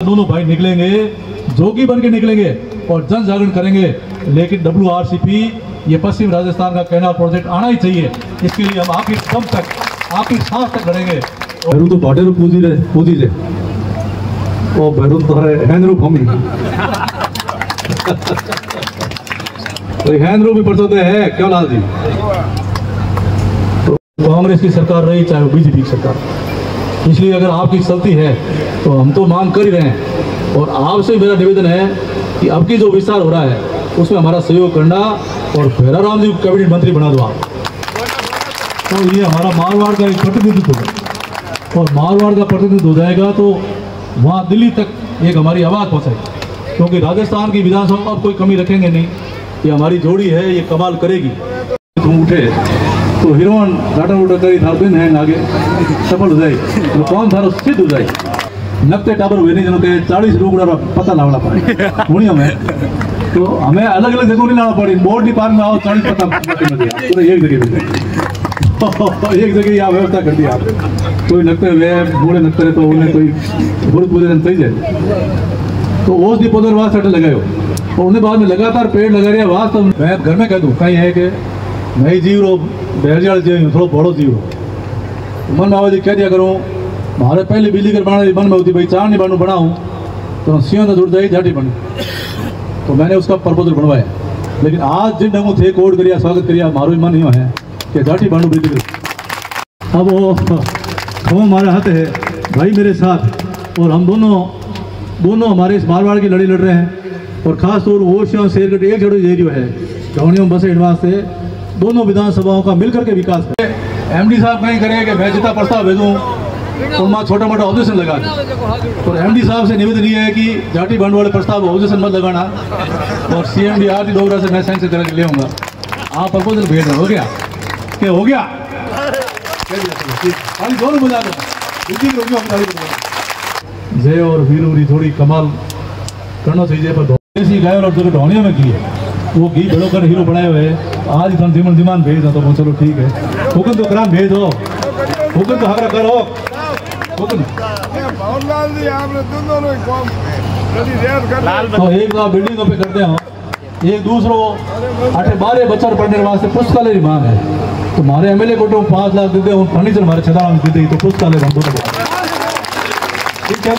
दोनों भाई निकलेंगे, जोगी बन के निकलेंगे और जन जागरण करेंगे। लेकिन WRCP ये पश्चिम राजस्थान का कैनाल प्रोजेक्ट आना ही चाहिए। इसके लिए हम आखिर दम तक, आखिर सांस तक लड़ेंगे। भैरू तो बाटे पूजी ले ओ भैरू तो हैंद्रू फमी तो हैंद्रू भी पढ़ते है क्यों लाल जी। तो कांग्रेस की सरकार रही चाहे वो BJP की सरकार, इसलिए अगर आपकी चलती है तो हम तो मांग कर ही रहे हैं। और आपसे मेरा निवेदन है कि अब की जो विस्तार हो रहा है उसमें हमारा सहयोग करना और भैराराम जी को कैबिनेट मंत्री बना दो आप। तो ये हमारा मारवाड़ का एक प्रतिनिधित्व है और मारवाड़ का प्रतिनिधित्व हो जाएगा तो वहाँ दिल्ली तक एक हमारी आवाज़ पहुँचेगी। क्योंकि राजस्थान की विधानसभा अब कोई कमी रखेंगे नहीं, ये हमारी जोड़ी है, ये कमाल करेगी। तुम उठे तो हीरोन डाटा उठा करी था दिन है आगे सफल हो जाए तो कौन था सिद्ध हो जाए। नक्ते टाबर हुए नहीं जनों के 40 लोग पता लाना पड़े होनी हमें, तो हमें अलग अलग जगहों नहीं लाना पड़ी। बोर्ड डिपार्टमेंट आओ 40 पता तो एक जगह यहाँ व्यवस्था कर दी आप। कोई नक्ते हुए बूढ़े नक्ते तो उन्हें कोई बुढ़ पूरे दिन सही जाए तो उस दी पौधे वास सटे लगाए और उन्हें बाद में लगातार पेड़ लगा रहे वास। तो मैं घर में कह दूँ कहीं है कि मैं जीव रो बेहजाल जीव थोड़ा बड़ो जीव रो मन बाबा जी कह दिया करूँ हमारे पहले बिजली घर बनाने मन में होती भाई चार नहीं बनू बनाऊँ तो सिंह न जुड़ जाए झाटी बनी, तो मैंने उसका प्रपोजल बनवाया। लेकिन आज जिन ढंगों थे कोड करिया स्वागत करिया मारो ही मन नहीं है कि झाटी बनू बिजली। अब वो हमारे हाथ है भाई मेरे साथ और हम दोनों हमारे इस मारवाड़ की लड़ाई लड़ रहे हैं। और खास तौर वो शेरगढ़ एक जड़ो एरियो है गौनियों बस एडवांस से दोनों विधानसभाओं का मिलकर के विकास करें। MD साहब कहीं करें कि मैं जितना प्रस्ताव भेजूँ तो वहाँ छोटा मोटा ऑब्जेक्शन लगा दें। और MD साहब से निवेदन ये है कि जाटी बंड वाले प्रस्ताव ऑब्जेक्शन मत लगाना और CMD RT डोगरा से मैं साइन से करके ले आऊँगा। आप प्रपोजल भेज रहे हो गया क्या हो गया दोनों बजा दो जय और वीरूरी थोड़ी कमाल करना चाहिए। पर देसी गाय और जो ढोनिया में की है वो घी भेड़ो कर हीरो बनाए हुए आज ही दिमन दिमान भेज दो तो चलो ठीक है। हुक्म तो कराम भेज दो, हुक्म तो हमारा करो हुक्म। तो एक बार बिल्डिंगों पे करते हो एक दूसरों 8-12 बच्चा पढ़ने वास्ते पुस्तकालय की मांग है तो हमारे MLA को तो 5 लाख देते हैं फर्नीचर हमारे छदारा में देते तो पुस्तकालय हम दोनों ठीक है।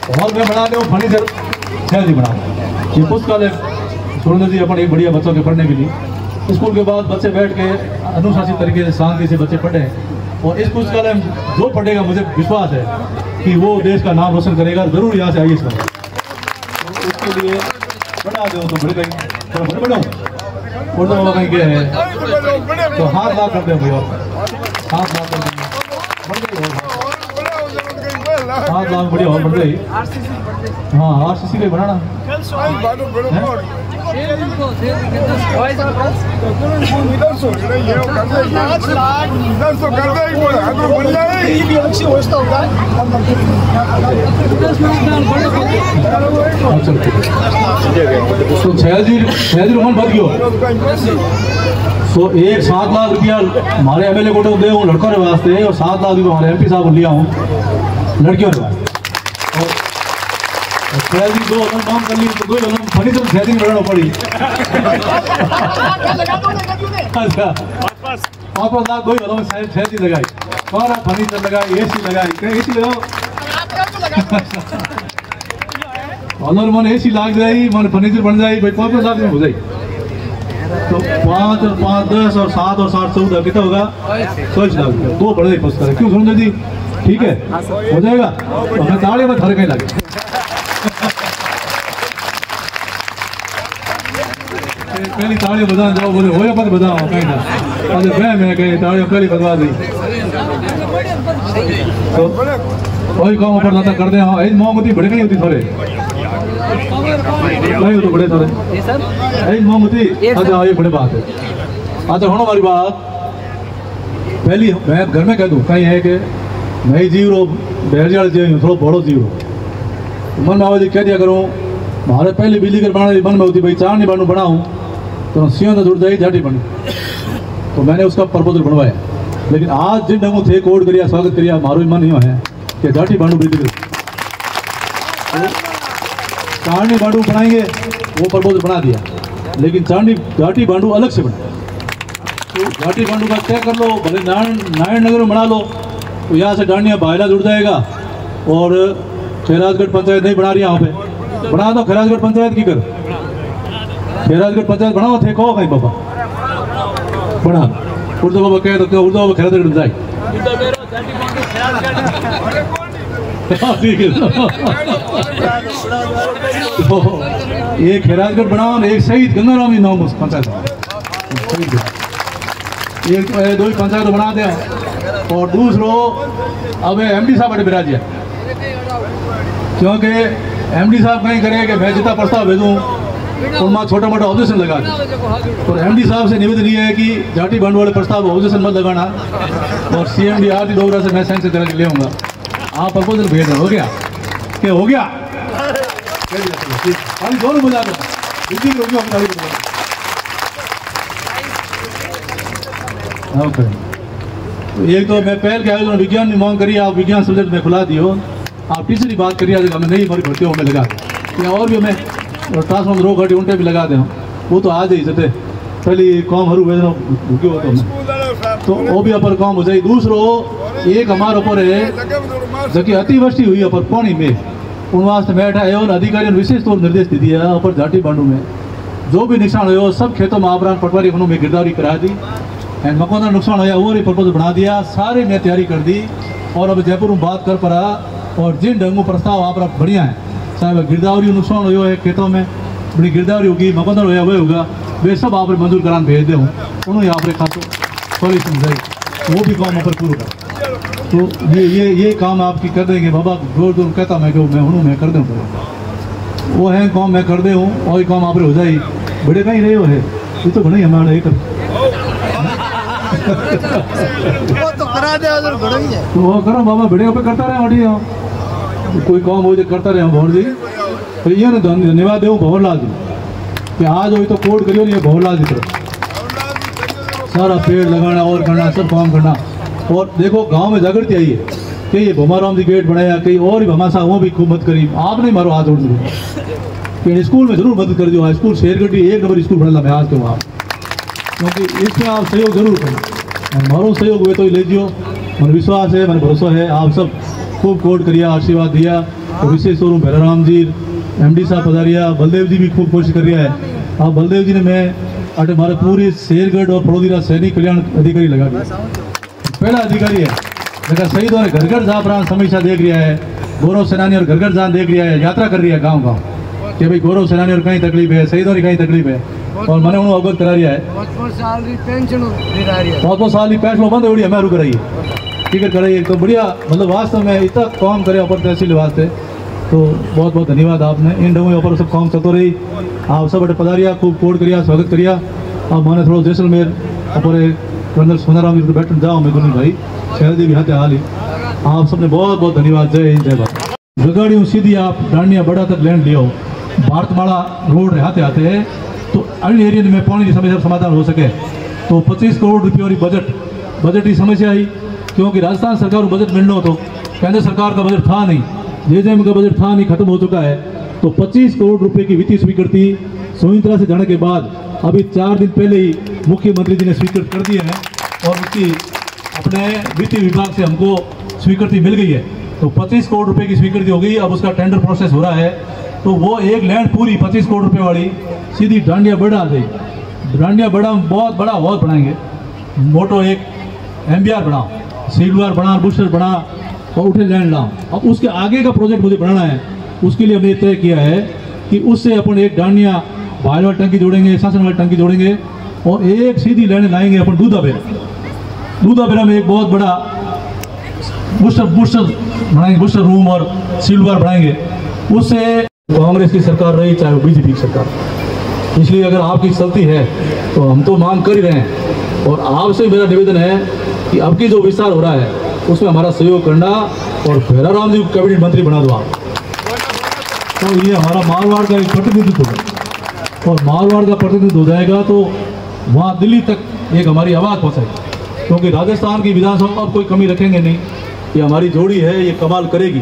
हॉल में बना दे फर्नीचर जल्दी बना ये पुस्तकालय सुरेंद्र जी अपन एक बढ़िया बच्चों के पढ़ने के लिए स्कूल के बाद बच्चे बैठ के अनुशासित तरीके से शांति से बच्चे पढ़े और इस पुस्तकालय में जो पढ़ेगा मुझे विश्वास है कि वो देश का नाम रोशन करेगा। जरूर यहाँ से IAS करेगा तो उसके लिए बढ़ा दो तो बढ़े कहीं बढ़ो उर्दू बाबा कहीं गए हैं तो हाथ लाख कर दे भैया 7 लाख कर देंगे बढ़ गई 7 लाख बढ़िया हो बढ़ गई। हाँ RCC का बनाना तो 6 रोहन बच गयो तो एक 7 लाख रुपया हमारे MLA को दे लड़कों के वास्ते और 7 लाख रुपया हमारे MP साहब को लिया हूँ लड़कियों के वास्ते। दो काम कर ली तो फर्नीचर सेटिंग बनाना पड़ी। अच्छा 5 लाख कोई वालों में 6 लगाई सारा फर्नीचर लगाई AC लगाई AC लगाओ और मन AC लाग जाए मन फर्नीचर बन जाए भाई 5 लाख में हो जाए तो 5 और 5 10 और 7 और 7 14 कितना होगा 60 लाख रुपया। 2 बढ़ गए क्यों सुन जी ठीक है हो जाएगा तो हमें ताड़े में थर कहीं लगे पहली ताड़ी बजा जाओ बोले हो या मत बजाओ कहीं ना अरे मैं कहीं ताड़ी पहली बजवा दी तो वही काम ऊपर जाता करते हैं। एज मांग होती बड़े नहीं होती थोड़े नहीं तो बड़े थोड़े एज मांग होती। अच्छा ये बड़े बात है। अच्छा होना हमारी बात पहली मैं घर में कह दूँ कहीं है कि मैं जीव रो बेहजाल जीव थोड़ा बड़ो जीव रो मन बाबा जी कह दिया करूँ हमारे पहले बिजली घर बनाने मन में होती भाई चार नहीं बनू बनाऊँ तो सिंह न जुड़ जाए झाटी बनी, तो मैंने उसका प्रपोजल बनवाया। लेकिन आज जिन ढंगों थे कोड करिया स्वागत करिया मारो ही मन नहीं है कि जाटी बांडू वृद्धि करो। चांडनी बांडू बनाएंगे वो प्रपोजल बना दिया, लेकिन जाटी बांडू अलग से बना। तो जाटी बांडू का तय कर लो, भले नारायण नगर में बना लो, तो यहाँ से डांडिया बायला जुड़ जाएगा। और खैराजगढ़ पंचायत नहीं बना रही यहाँ पे, बना दो खैराजगढ़ पंचायत की कर, खैराजगढ़ पंचायत बनाओ थे कहो कहीं बाबा बना उर्दू बाबा कहे तो उर्दू बाबा खैराजगढ़ जाए। तो एक खैराजगढ़ बनाओ, एक शहीद गंगाराम जी नाम पंचायत, एक दो ही पंचायत बना दे। और दूसरो अब एमडी साहब बड़े बिराजिया, क्योंकि एमडी साहब कहीं करे कि मैं जितना प्रस्ताव भेजूँ उनमें छोटा मोटा ऑब्जेक्शन लगा दें। और एमडी साहब से निवेदन ये है कि जाटी बांडू वाले प्रस्ताव ऑब्जेक्शन मत लगाना। और सीएमडी आरती डोगरा से मैं सैंक्शन करा के ले आऊँगा, आप प्रपोजल भेज रहे हो गया क्या हो गया खाली दोनों बुला दो एक तो मैं पहल के आयोजन विज्ञान की मांग करी, आप विज्ञान सब्जेक्ट में खुला दियो। आप टीचर की बात करिए हमें नहीं हमारी भर्ती में लगा या और भी हमें ट्रांसफॉर्म रो घटी उनटे भी लगा दें, वो तो आज ही सटे पहली कॉम हरू भेजना भूखे हो तो वो भी अपर कॉम हो जाए। दूसरो एक हमारे ऊपर है जबकि अतिवृष्टि हुई अपर पानी में उन वास्ते बैठा है और अधिकारियों ने विशेष तौर निर्देश दे दिया अपर जाटी बांडू में जो भी नुकसान हो सब खेतों में आपरान पटवारी खनों में गिरदावरी करा दी एंड मकान का नुकसान होया वो प्रपोजल बना दिया, सारे ने तैयारी कर दी। और अब जयपुर में बात कर पड़ा और जिन ढंगों प्रस्ताव आप बढ़िया है, चाहे गिरदावरी नुकसान हो है खेतों में बड़ी गिरदावरी होगी मकान होया वह होगा वे सब आप मंजूर करान भेज दे उन्होंने आप खासो सॉल्यूशन जाए वो भी काम पर पूरा कर। तो ये काम आपकी कर देंगे बाबा जोर जोर कहता मैं कि मैं कर दूँ वो है काम मैं कर दे हूँ और काम आप हो जाए बड़े कहीं रहे हो है ये तो बड़े हमारा ये कर वो तो करा दे तो वो करो बाबा वीडियो पे करता रहे ऑडियो कोई काम हो जाए करता रहे भवन जी तो ये ना धन्यवाद दे भवन लाल जी कि आज हो तो कोड करियो नहीं भवन लाल जी तरफ सारा पेड़ लगाना और करना सब काम करना। और देखो गांव में जागृति आई है कि ये भमाराम जी गेट बनाया कहीं और भी भमा साहब वो भी खूब मदद करी आप नहीं मारो हाथ उड़ दो स्कूल में जरूर मदद कर दो। स्कूल शेरगढ़ी 1 नंबर स्कूल बना मैं आज के वहाँ क्योंकि इसमें आप सहयोग जरूर करें मारो सहयोग हुए तो ले जियो मन विश्वास है मन भरोसा है आप सब खूब कोड करिया आशीर्वाद दिया। तो विशेष तौर भैराराम जी एमडी साहब पधारिया बलदेव जी भी खूब कोशिश कर रहा है। अब बलदेव जी ने मैं अटे हमारे पूरी शेरगढ़ और पड़ोदीरा सैनिक कल्याण अधिकारी लगा दिया पहला अधिकारी है लेकिन शहीद और घर घर जापरान समीक्षा देख रहा है गौरव सेनानी और घर घर जान देख रहा है यात्रा कर रही है गाँव गाँव कि भाई गौरव सेनानी और कहीं तकलीफ है शहीदों की कहीं तकलीफ है और मैंने उन्होंने अवगत करा दिया है 5 साल की पेंशन बंद हो रही है मैं कराइए टिकट कराइए तो बढ़िया मतलब वास्तव में इतना काम करे अपर तहसील वास्ते तो बहुत बहुत धन्यवाद आपने इन ढंगों पर सब काम चलते रही आप सब बटे पधारिया खूब कोड करिया स्वागत करिया। अब मैंने थोड़ा जैसलमेर अपने कर्नल सोनाराम जी बैठन जाओ मैं दोनों भाई शहर भी हाथ हाल ही आप सबने बहुत बहुत धन्यवाद। जय हिंद जय भारत। गगाड़ी सीधी आप डांडिया बड़ा तक लैंड लियो भारतमाला रोड हाथे आते हैं तो अन्य एरिया में पानी की समस्या समाधान हो सके तो 25 करोड़ रुपये बजट की समस्या आई क्योंकि राजस्थान सरकार को बजट मिलना तो केंद्र सरकार का बजट था नहीं जेजेएम का बजट था नहीं खत्म हो चुका है तो 25 करोड़ रुपए की वित्तीय स्वीकृति सुमित्रा से जाने के बाद अभी 4 दिन पहले ही मुख्यमंत्री जी ने स्वीकृत कर दिए हैं और उसकी अपने वित्तीय विभाग से हमको स्वीकृति मिल गई है तो 25 करोड़ रुपए की स्वीकृति हो गई। अब उसका टेंडर प्रोसेस हो रहा है तो वो एक लैंड पूरी 25 करोड़ रुपए वाली सीधी डांडिया बड़ा आ जाएगी। डांडिया बड़ा बहुत बड़ा हॉल बनाएंगे मोटो एक MBR बनाओ सिल्वर बना बूस्टर बना और उठे लैंड लाओ। अब उसके आगे का प्रोजेक्ट मुझे बनाना है उसके लिए हमने तय किया है कि उससे अपन एक डांडिया बाहर वाली टंकी जोड़ेंगे शासन वाली टंकी जोड़ेंगे और एक सीधी लैंड लाएंगे अपन दूधाबेरा में एक बहुत बड़ा बूस्टर बनाएंगे बूस्टर रूम और सिल्वर बनाएंगे। उससे कांग्रेस की सरकार रही चाहे वो बीजेपी की सरकार इसलिए अगर आपकी चलती है तो हम तो मांग कर ही रहे हैं और आपसे मेरा निवेदन है कि अब की जो विस्तार हो रहा है उसमें हमारा सहयोग करना और भैराराम जी को कैबिनेट मंत्री बना दो आप तो ये हमारा मारवाड़ का एक प्रतिनिधित्व होगा और मारवाड़ का प्रतिनिधित्व हो जाएगा तो वहाँ दिल्ली तक एक हमारी आवाज़ पहुँचेगी क्योंकि राजस्थान की विधानसभा अब कोई कमी रखेंगे नहीं कि हमारी जोड़ी है ये कमाल करेगी।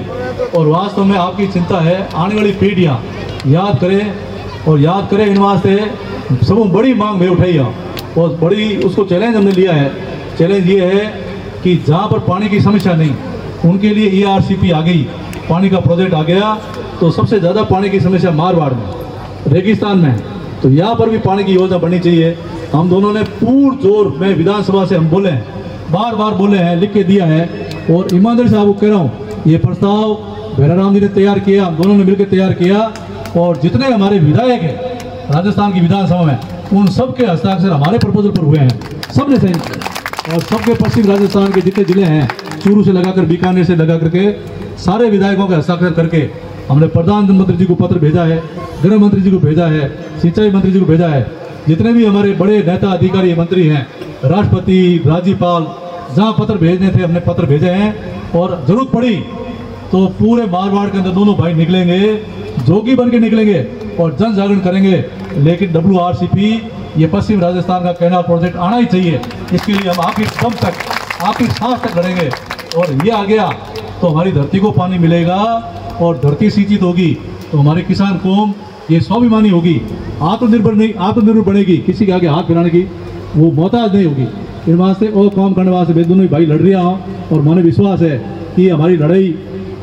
और वास्तव में आपकी चिंता है आने वाली पीढ़ियाँ याद करें इन वास्ते सब बड़ी मांग में उठाई और बड़ी उसको चैलेंज हमने लिया है। चैलेंज ये है कि जहाँ पर पानी की समस्या नहीं उनके लिए ERCP आ गई, पानी का प्रोजेक्ट आ गया, तो सबसे ज़्यादा पानी की समस्या मारवाड़ में, रेगिस्तान में, तो यहाँ पर भी पानी की योजना बननी चाहिए। हम दोनों ने पूर्ण जोर में विधानसभा से हम बोले हैं, बार बार बोले हैं, लिख के दिया है। और ईमानदारी से आपको कह रहा हूँ, ये प्रस्ताव भैराराम जी ने तैयार किया, हम दोनों ने मिलकर तैयार किया, और जितने हमारे विधायक हैं राजस्थान की विधानसभा में उन सब के हस्ताक्षर हमारे प्रपोजल पर हुए हैं, सब ने साइन किया। और सबके पश्चिम राजस्थान के जितने जिले हैं, चूरू से लगाकर बीकानेर से लगा करके सारे विधायकों के हस्ताक्षर करके हमने प्रधानमंत्री जी को पत्र भेजा है, गृह मंत्री जी को भेजा है, सिंचाई मंत्री जी को भेजा है, जितने भी हमारे बड़े नेता अधिकारी मंत्री हैं, राष्ट्रपति, राज्यपाल, जहाँ पत्र भेजने थे हमने पत्र भेजे हैं। और जरूरत पड़ी तो पूरे मारवाड़ के अंदर दोनों भाई निकलेंगे, जोगी बन के निकलेंगे और जन जागरण करेंगे। लेकिन WRCP ये पश्चिम राजस्थान का कैनाल प्रोजेक्ट आना ही चाहिए। इसके लिए हम आपकी दम तक, आपकी सांस तक लड़ेंगे। और ये आ गया तो हमारी धरती को पानी मिलेगा और धरती सिंचित होगी तो हमारे किसान कौम ये स्वाभिमानी होगी, आत्मनिर्भर बनेगी, किसी के आगे हाथ फैलाने की वो मोहताज नहीं होगी। इन वास्ते और काम करने वास्ते मैं दोनों भाई लड़ रहा हूँ और मैंने विश्वास है कि हमारी लड़ाई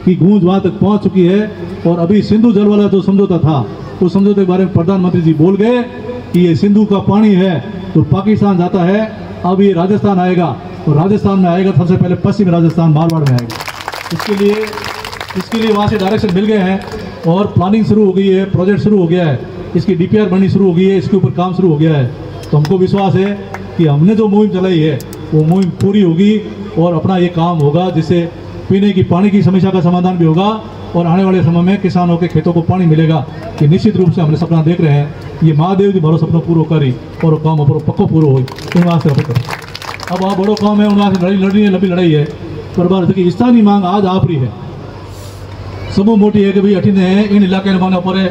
की गूंज वहाँ तक पहुँच चुकी है। और अभी सिंधु जल वाला जो समझौता था उस समझौते के बारे में प्रधानमंत्री जी बोल गए कि ये सिंधु का पानी है तो पाकिस्तान जाता है, अब ये राजस्थान आएगा और राजस्थान में आएगा सबसे पहले पश्चिम राजस्थान मारवाड़ में आएगा। इसके लिए वहाँ से डायरेक्शन मिल गए हैं और प्लानिंग शुरू हो गई है, प्रोजेक्ट शुरू हो गया है, इसकी DPR बननी शुरू हो गई है, इसके ऊपर काम शुरू हो गया है। तो हमको विश्वास है कि हमने जो मुहिम चलाई है वो मुहिम पूरी होगी और अपना ये काम होगा जिससे पीने की पानी की समस्या का समाधान भी होगा और आने वाले समय में किसानों के खेतों को पानी मिलेगा। कि निश्चित रूप से हमने सपना देख रहे हैं, ये महादेव जी भरो सपना पूरा करी और काम पक्को पूरा हो। इन वास्ते अब आप बड़ो काम है, उन लड़ी है, लंबी लड़ाई है। पर बार देखिए स्थानीय मांग आज आप रही है, समूह मोटी है कि भाई अठीने है इन इलाके बने पर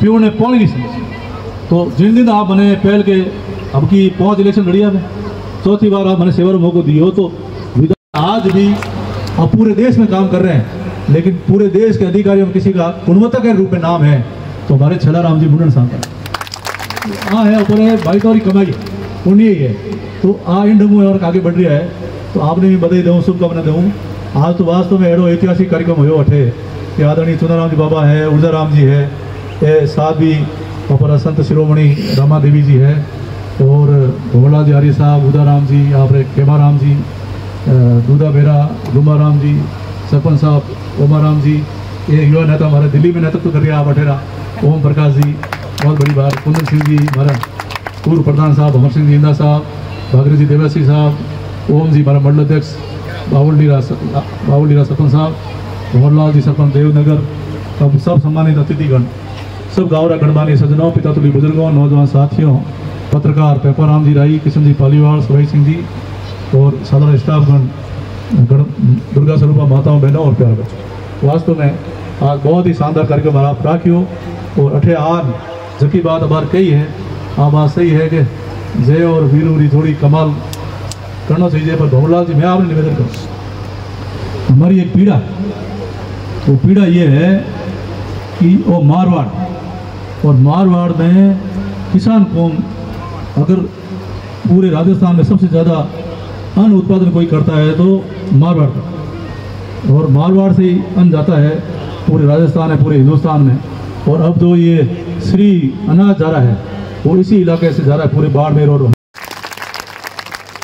पीने पानी की समस्या। तो जिन दिन आप बने पहल के अब की 5 इलेक्शन लड़िया में चौथी बार आप मैंने सेवा मौको दिए हो, तो आज भी आप पूरे देश में काम कर रहे हैं। लेकिन पूरे देश के अधिकारियों में किसी का गुणवत्ता के रूप में नाम है तो हमारे छलाराम जी मुंडन साहब का हाँ है, ऊपर है भाई तो कमाई पुण्य ही है। तो इन ढंगों और आगे बढ़ रहा है तो आपने भी बधाई दूँ, शुभकामना दूँ। आज तो वास्तव में एड़ो ऐतिहासिक कार्यक्रम हो अठे कि आदरणीय चुनाराम जी बाबा है, ऊर्जाराम जी है, साथ भी अपना संत शिरोमणि रमा देवी जी है और भोलाल जी आर्य साहब, उदाराम जी, आप खेमाराम जी, दूधा बेरा, डुमाराम जी, सरपंच साहब ओमाराम जी, ये युवा नेता हमारे दिल्ली में नेतृत्व कर रहे हैं, बटेरा ओम प्रकाश जी बहुत बड़ी बात, कुंदन सिंह जी हमारा पूर्व प्रधान साहब, अमर सिंह जी इंदा साहब, भागीरथ जी देवसी साहब, ओम जी हमारा मंडल अध्यक्ष, बावलडीरा सरपंच साहब, मोहनलाल जी सरपंच देवनगर, अब सब सम्मानित अतिथिगण, सब गावरा गणमान्य सज्जनों, पिता तुल्य बुजुर्गों, नौजवान साथियों, पत्रकार पेपाराम जी राई, किशन जी पालीवाल, सवाई सिंह जी और साधारण स्टाफगण, दुर्गा स्वरूपा माताओं, बहनों और प्यार बच्चों, वास्तव में आज बहुत ही शानदार कार्यक्रम आप राखियो। और अठे आन जबकि बात अबार कही है, हाँ बात सही है कि जय और वीरूरी थोड़ी कमाल करना चाहिए। पर भवरलाल जी मैं आपने निवेदन करूँ, हमारी एक पीड़ा, वो पीड़ा ये है कि वो मारवाड़ और मारवाड़ में किसान कौम अगर पूरे राजस्थान में सबसे ज़्यादा अन्न उत्पादन कोई करता है तो मारवाड़ का, और मारवाड़ से ही अन्न जाता है पूरे राजस्थान है, पूरे हिंदुस्तान में। और अब जो ये श्री अनाज जा रहा है वो इसी इलाके से जा रहा है, पूरे बाड़मेर और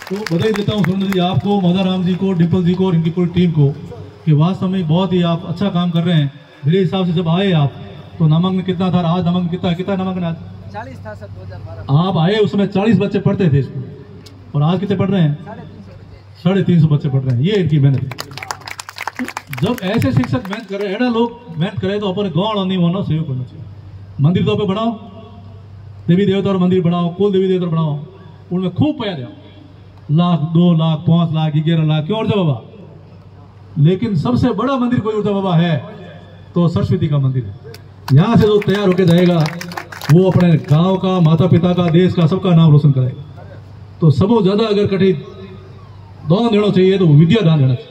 तो बधाई देता हूँ सुरेंद्र जी आपको, मदाराम जी को, डिम्पल जी को और इनकी पूरी टीम को कि वास्तव में बहुत ही आप अच्छा काम कर रहे हैं। मेरे हिसाब से जब आए आप तो नामांकन कितना था, आज नामांकन कितना नामांकन आज 40 था सर 2012। आप आए उसमें 40 बच्चे पढ़ते थे स्कूल और आज कितने पढ़ रहे हैं? 350 बच्चे पढ़ रहे हैं। ये इनकी मेहनत है। जब ऐसे शिक्षक मेहनत कर रहे हैं, ऐसा लोग मेहनत करे तो अपने गाँव नहीं होना सहयोग करना चाहिए। मंदिर तो पे बनाओ, देवी देवता और मंदिर बनाओ, कुल देवी देवता बनाओ, उनमें खूब पैसा दो, 1 लाख 2 लाख 5 लाख 11 लाख क्यों ऊर्जा बाबा। लेकिन सबसे बड़ा मंदिर कोई ऊर्जा बाबा है तो सरस्वती का मंदिर है। यहाँ से जो तैयार होकर जाएगा वो अपने गांव का, माता पिता का, देश का, सबका नाम रोशन करेगा। तो सबसे ज्यादा अगर कठिन दान देना चाहिए तो विद्या दान देना चाहिए।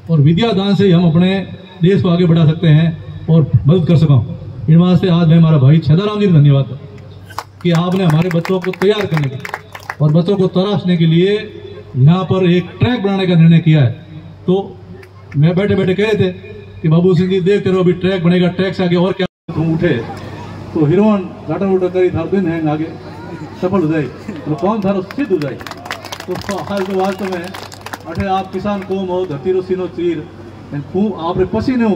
और विद्या दान से ही हम अपने देश को आगे बढ़ा सकते हैं और मदद कर सका। इन वास्ते आज मैं हमारा भाई छेदाराम जी धन्यवाद कि आपने हमारे बच्चों को तैयार करने के और बच्चों को तराशने के लिए यहाँ पर एक ट्रैक बनाने का निर्णय किया है। तो मैं बैठे बैठे कह रहे थे कि बाबू सिंह जी देखते रहो, अभी ट्रैक बनेगा, ट्रैक से आगे और क्या। तुम उठे तो हिरोन घाटा उठा करी था दिन है आगे सफल हो जाए तो कौन था सिद्ध हो जाए। तो हाल तो वास्तव में अठे आप किसान कौम हो, धरती रो सीनो चीर आपने पसीने हो,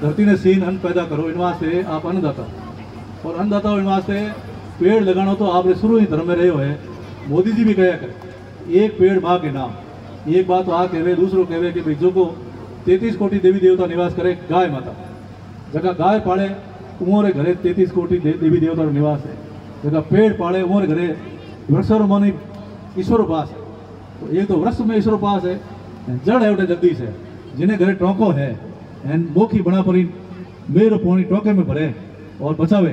धरती ने सीन अन्न पैदा करो। इन वास्ते आप अन्नदाता और अन्नदाता हो। इन वास्ते पेड़ लगाना तो आपने शुरू ही धर्म में रहे हो है। मोदी जी भी कहा करे एक पेड़ माँ के नाम। एक बात आ कहे दूसरों कहे कि भाई जो को 33 कोटि देवी देवता निवास करे गाय माता जगह गाय पाले उमोरे घरे 33 कोटि देवी देवता निवास है। जगह पेड़ पाले उमोरे घरे वृक्षों मोनी ईश्वर पास है। तो एक तो वृक्ष में ईश्वर पास है, जड़ है उठे जगदीश है, जिन्हें घरे टोंको है मोखी बना परी मेरे पोनी टोके में भरे और बचावे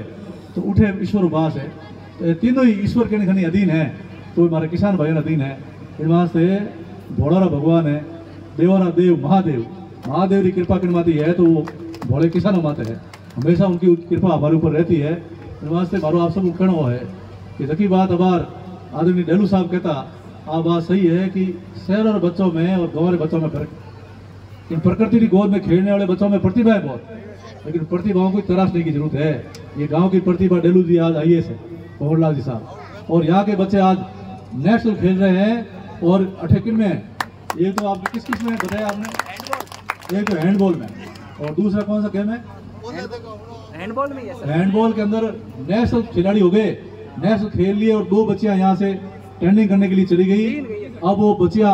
तो उठे ईश्वर उपास है। तो ये तीनों ही ईश्वर के खनी अधीन है। तो हमारे किसान भाई अधीन है। इन वास्ते भोलारा भगवान है, देवारा देव महादेव, महादेव की कृपा करवाती है तो वो भोले किसानों माते हैं, हमेशा उनकी कृपा हमारे ऊपर रहती है। इन वास्ते मारो आप सब कहना है कि जकी बात अबार आदमी डेलू साहब कहता आ बात सही है कि शहर और बच्चों में और गाँव के बच्चों में फर्क। इन प्रकृति की गोद में खेलने वाले बच्चों में प्रतिभा है बहुत, लेकिन प्रतिभाओं को तराशने की जरूरत है। ये गांव की प्रतिभा डेलू जी आज IAS है, पवनलाल जी साहब, और यहाँ के बच्चे आज नेशनल खेल रहे हैं। और अठेकिन में ये तो आप किस में बताया आपने, एक तो हैंडबॉल में और दूसरा कौन सा गेम है हैंडबॉल में। हैंडबॉल के अंदर नेशनल खिलाड़ी हो गए, नेशनल खेल लिए और 2 बच्चियां यहाँ से ट्रेनिंग करने के लिए चली गई। अब वो बच्चियां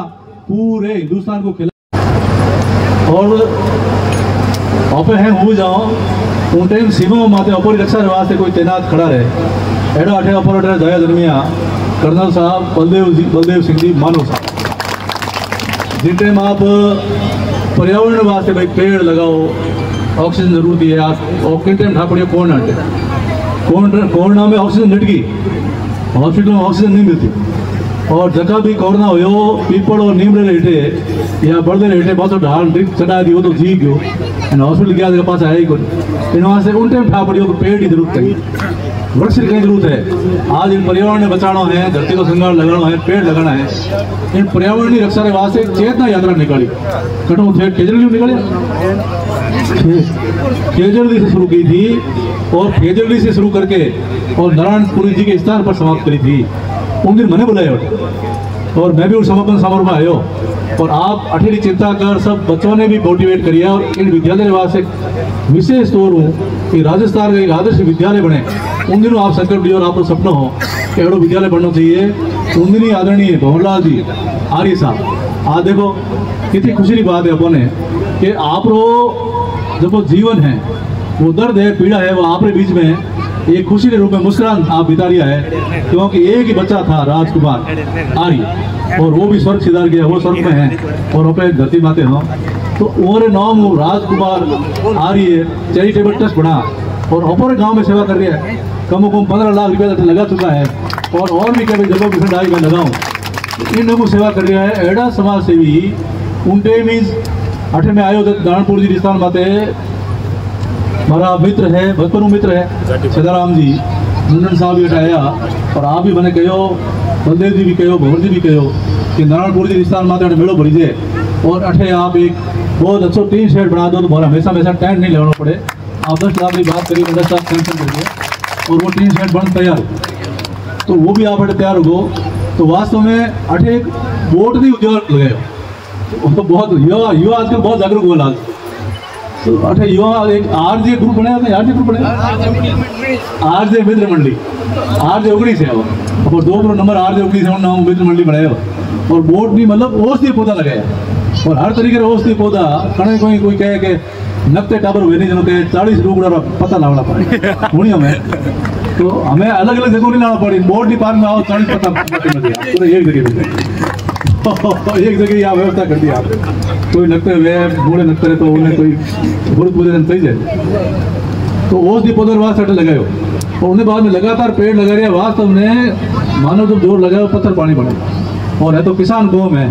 पूरे हिंदुस्तान को खिला और आप हैं हो जाओ उन टाइम सीमा माते अपनी रक्षा वास्ते कोई तैनात खड़ा रहे। एडा अठे ऑपरेटर दया दरमिया कर्नल साहब बलदेव सिंह जी मानो साहब, जिन टाइम आप पर्यावरण वास्ते भाई पेड़ लगाओ, ऑक्सीजन जरूरी है। आप और किन टाइम ढापड़ियों कोरोना में ऑक्सीजन लटकी, हॉस्पिटल में ऑक्सीजन नहीं मिलती और जगह भी कोरोना हो पीपल और नीम हेठे या बड़े हेठे बहुत ढाल ड्रिप चढ़ा दी तो जी गयो हॉस्पिटल गया पास आया ही कोई। इन वास्ते उन टाइम ठा पड़ी पेड़ की जरूरत है, वृक्ष की जरूरत है। आज इन पर्यावरण ने बचाना है, धरती को संगार लगाना है, पेड़ लगाना है। इन पर्यावरण की रक्षा के वास्ते चेतना यात्रा निकाली कटो थे केजरीवाल निकाले केजरीवाल से शुरू की थी और केजरीवाल से शुरू करके और नारायणपुरी जी के स्थान पर समाप्त करी थी। उन दिन मैंने बुलाया और मैं भी उस समापन समारोह में आयो और आप अठेरी चिंता कर सब बच्चों ने भी मोटिवेट करिया। और इन विद्यालय वास्ते विशेष तौर हूँ कि राजस्थान का एक आदर्श विद्यालय बने। उन दिनों आप संकल्प लियो और आप सपना हो कि एड़ो विद्यालय बनना चाहिए। उन दिन ही आदरणीय भवनलाल जी आर्य साहब आज देखो कितनी खुशी की बात है अपने कि आप जो जीवन है वो दर्द है पीड़ा है वो आपके बीच में है। एक खुशी के रूप में मुस्कुरान आप बिता रिया है क्योंकि एक ही बच्चा था राजकुमार आर्य और वो भी स्वर्ग सिधार गया, वो स्वर्ग में है और अपने धरती माते हो। तो और नाम राजकुमार आर्य चैरिटेबल ट्रस्ट बना और अपने गांव में सेवा कर रहा है। कम से कम 15 लाख रुपया लगा चुका है और भी क्या जगह किसान डाई में लगाऊँ इन लोगों सेवा कर रहा है। एडा समाज सेवी उनटे मीन्स अठे में आयो नारायणपुर जी रिश्तान माते हमारा मित्र है, बचपन मित्र है छेदाराम जी मुंडन साहब भी आया और आप भी मैंने कहो, बलदेव जी भी कहो, भवन जी भी कहो कि नारायणपुर जी रिश्तान माते मेड़ो भरीजे और अठे आप एक बहुत अच्छो टीन शेड बना दो तो बहुत हमेशा टेंट नहीं लेना पड़े। आप 10 लाख की बात करिए 10 लाख टेंशन करिए और वो टीन शेड बन तैयार तो वो भी आप अठे तैयार हो। तो वास्तव में अठे एक बोट नहीं उद्योग लगाए तो बहुत युवा आजकल बहुत जागरूक हुआ आज। तो अठे युवा एक आरजे ग्रुप बनाया था, आरजे ग्रुप बनाया आरजे मित्र मंडली आरजे 19 है और 2 नंबर आरजे 19 नाम मित्र मंडली बनाया और बोट नहीं मतलब औषधीय पौधा लगाया और हर तरीके का औषधीय पौधा कणे कोई कहे कि नकते टाबर हुए नहीं जनो के 40 रुपया पता लावना पड़े हुई हमें तो हमें अलग अलग जगह नहीं लाना पड़ी। बोर्ड नहीं पार्क में आओ 40 पता तो एक जगह यहाँ व्यवस्था कर दी आप कोई नकते हुए बूढ़े नकते रहे तो उन्हें कोई भूत पूजन सही जाए तो औषधि पौधे वास्ते अटे लगाए और उन्हें बाद में लगातार पेड़ लगा रहे वास्तव में मानो जब जोर लगाए पत्थर पानी बने और है तो किसान कौम है।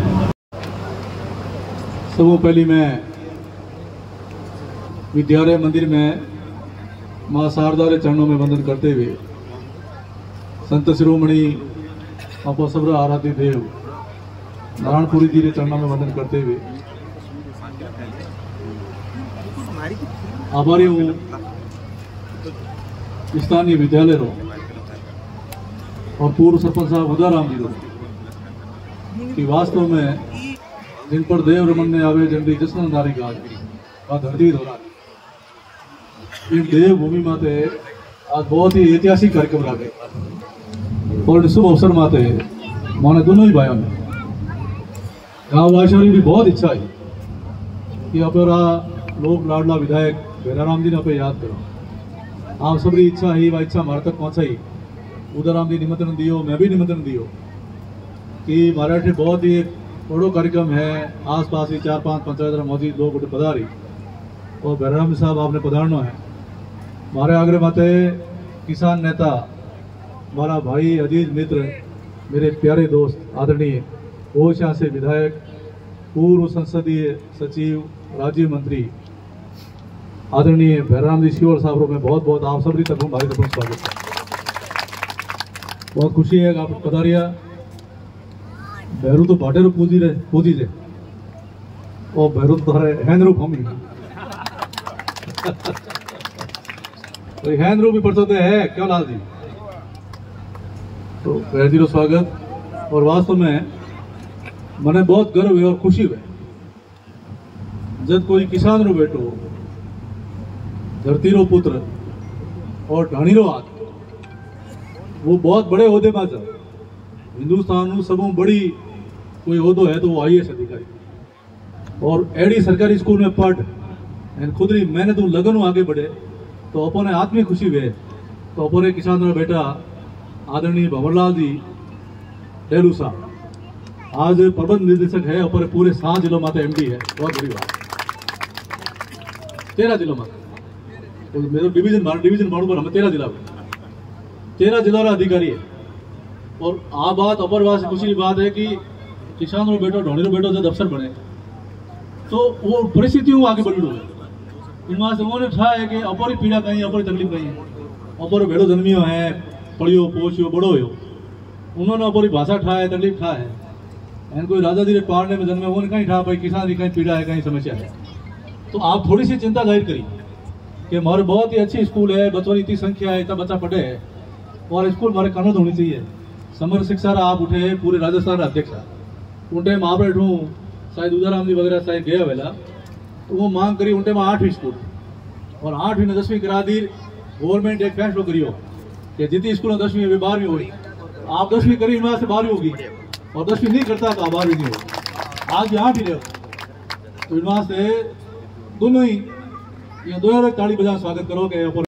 सबों पहली मैं विद्यालय मंदिर में माँ शारदा के चरणों में वंदन करते हुए संत शिरोमणि आपो सबरा आराध्य देव नारायणपुरी जी के चरणों में वंदन करते हुए आभारी हूँ स्थानीय विद्यालय रो और पूर्व सरपंच साहब उदाराम जी रो कि वास्तव में जिन पर देव रमन ने आवे जंडी जश्न नारी गाज का धरती दौरा इन देवभूमि माते आज बहुत ही ऐतिहासिक कार्यक्रम रखे और शुभ अवसर माते माने दोनों ही भाइयों ने गाँव वासियों की भी बहुत इच्छा है कि अपना लोक लाडला विधायक बेराराम जी ने आप याद करो। आप सबरी इच्छा ही वह इच्छा हमारे तक पहुँचाई। उदाराम जी निमंत्रण दियो, मैं भी निमंत्रण दियो कि महाराष्ट्र बहुत ही एक बड़ो कार्यक्रम है। आस पास ही 4-5 पंचायत मौजूद लोग पधारी और बेराराम साहब आपने पधारना है। हमारे आगरे माते किसान नेता हमारा भाई अजीज मित्र मेरे प्यारे दोस्त आदरणीय ओशा से विधायक पूर्व संसदीय सचिव राज्य मंत्री आदरणीय बेराराम जी शिवर साहब में बहुत बहुत आप सबरी तरफ भारी तरफ स्वागत है। बहुत खुशी है कि आप पधारिया। भैरू तो भाटेरो पूजी जे और भैरू तो हैंदरू फमी तो हैंदरू भी पढ़ते है क्यों लाल जी। तो भैर जी स्वागत और वास्तव में मने बहुत गर्व है और खुशी है जब कोई किसान रो बेटो धरती रो पुत्र और ढाणी रो हाथ वो बहुत बड़े ओहदे में था। हिंदुस्तान सबों बड़ी कोई ओहदो है तो वो IAS अधिकारी और एडी सरकारी स्कूल में पढ़ खुद ही मेहनत लगन आगे बढ़े तो अपने आत्मी खुशी हुए। तो अपने किसान रो बेटा आदरणीय भंवरलाल जी डेलू साहब आज प्रबंध निदेशक है और पूरे 7 जिलों में MD है। बहुत बड़ी बात 13 जिलों में तो मेरे डिवीजन बाड़ू पर हम 13 जिला 13 जिला अधिकारी है। और आ बात अपर बात से खुशी की बात है कि किसान रो बेटो ढोणी रो बेटो जब अफसर बने तो वो परिस्थितियों आगे बढ़ी है। इनमें से उन्होंने ठा है कि अपरी पीड़ा कहीं अपरी तकलीफ कहीं अपर भेड़ो जन्मियो है पढ़ियो पोछियो बड़ो हो उन्होंने अपरी भाषा ठा है तकलीफ ठा है एन कोई राजा जी पालने में जन्मे उन्होंने कहीं ठा भाई किसान की कहीं पीड़ा है कहीं समस्या है। तो आप थोड़ी सी चिंता जाहिर करी कि हमारे बहुत ही अच्छी स्कूल है बच्चों की इतनी संख्या है इतना बच्चा पढ़े है और स्कूल हमारे कानून होनी चाहिए। समर शिक्षा आप उठे पूरे राजस्थान अध्यक्ष उनटे में आप बैठू शायद उदाराम जी वगैरह शायद गया वेला तो वो मांग करी उनटे में 8वीं स्कूल और 8वीं ने 10वीं करा दी। गवर्नमेंट एक फैसलो करियो कि जितनी स्कूल 10वीं अभी 12वीं हुई आप 10वीं करी इनमें से 12वीं होगी और 10वीं नहीं करता तो 12वीं नहीं होगी। आज भी 8 ही रहो तो इनमें से दोनों ही ये 2041 बजा स्वागत करो के